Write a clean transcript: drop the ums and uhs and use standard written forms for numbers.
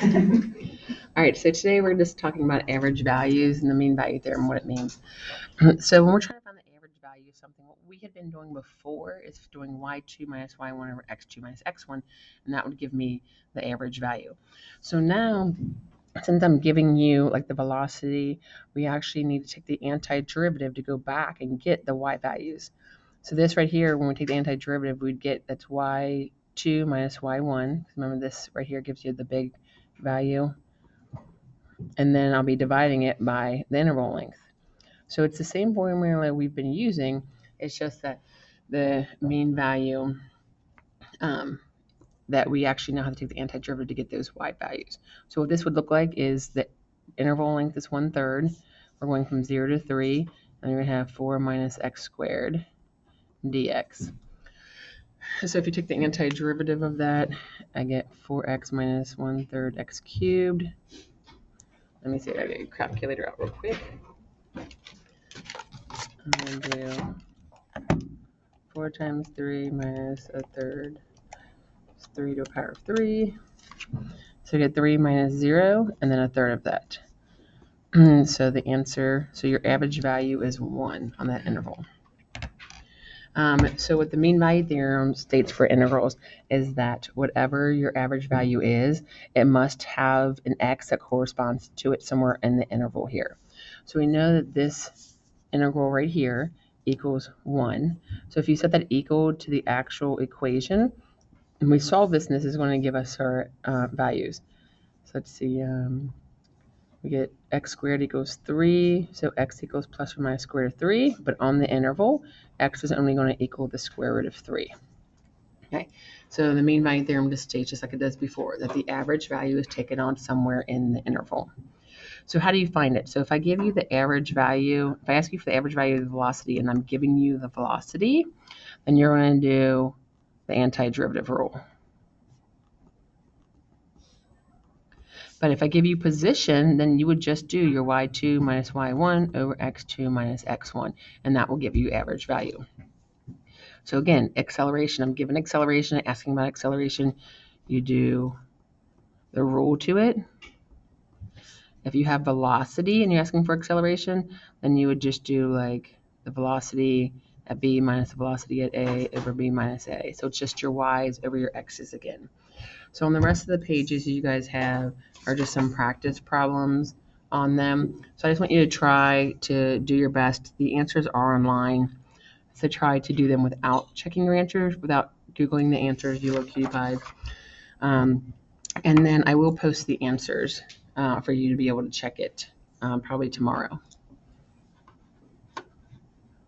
All right, so today we're just talking about average values and the mean value theorem, what it means. So when we're trying to find the average value of something, what we had been doing before is doing y2 minus y1 over x2 minus x1, and that would give me the average value. So now, since I'm giving you like the velocity, we actually need to take the antiderivative to go back and get the y values. So this right here, when we take the antiderivative, we'd get that's y2 minus y1. Remember, this right here gives you the big value, and then I'll be dividing it by the interval length. So it's the same formula we've been using. It's just that the mean value, that we actually know how to take the antiderivative to get those y values. So what this would look like is the interval length is 1/3. We're going from 0 to 3, and we're going to have 4 minus x squared dx. So if you take the antiderivative of that, I get 4x minus 1/3 x cubed. Let me see if I get a calculator out real quick. I'm going to do 4 times 3 minus 1/3 is 3 to the power of 3. So you get 3 minus 0, and then 1/3 of that. So the answer, so your average value is 1 on that interval. So what the mean value theorem states for intervals is that whatever your average value is, it must have an x that corresponds to it somewhere in the interval here. So we know that this integral right here equals 1. So if you set that equal to the actual equation, and we solve this, and this is going to give us our values. So let's see, we get x squared equals 3, so x equals plus or minus square root of 3, but on the interval, x is only going to equal the square root of 3. Okay, so the mean value theorem just states, just like it does before, that the average value is taken on somewhere in the interval. So how do you find it? So if I give you the average value, if I ask you for the average value of the velocity and I'm giving you the velocity, then you're going to do the antiderivative rule. But if I give you position, then you would just do your y2 minus y1 over x2 minus x1, and that will give you average value. So again, acceleration, I'm given acceleration, asking about acceleration, you do the rule to it. If you have velocity and you're asking for acceleration, then you would just do like the velocity at b minus the velocity at a over b minus a. So it's just your y's over your x's again. So on the rest of the pages you guys have are just some practice problems on them. So I just want you to try to do your best. The answers are online. So try to do them without checking your answers, without Googling the answers you occupied. And then I will post the answers for you to be able to check it probably tomorrow.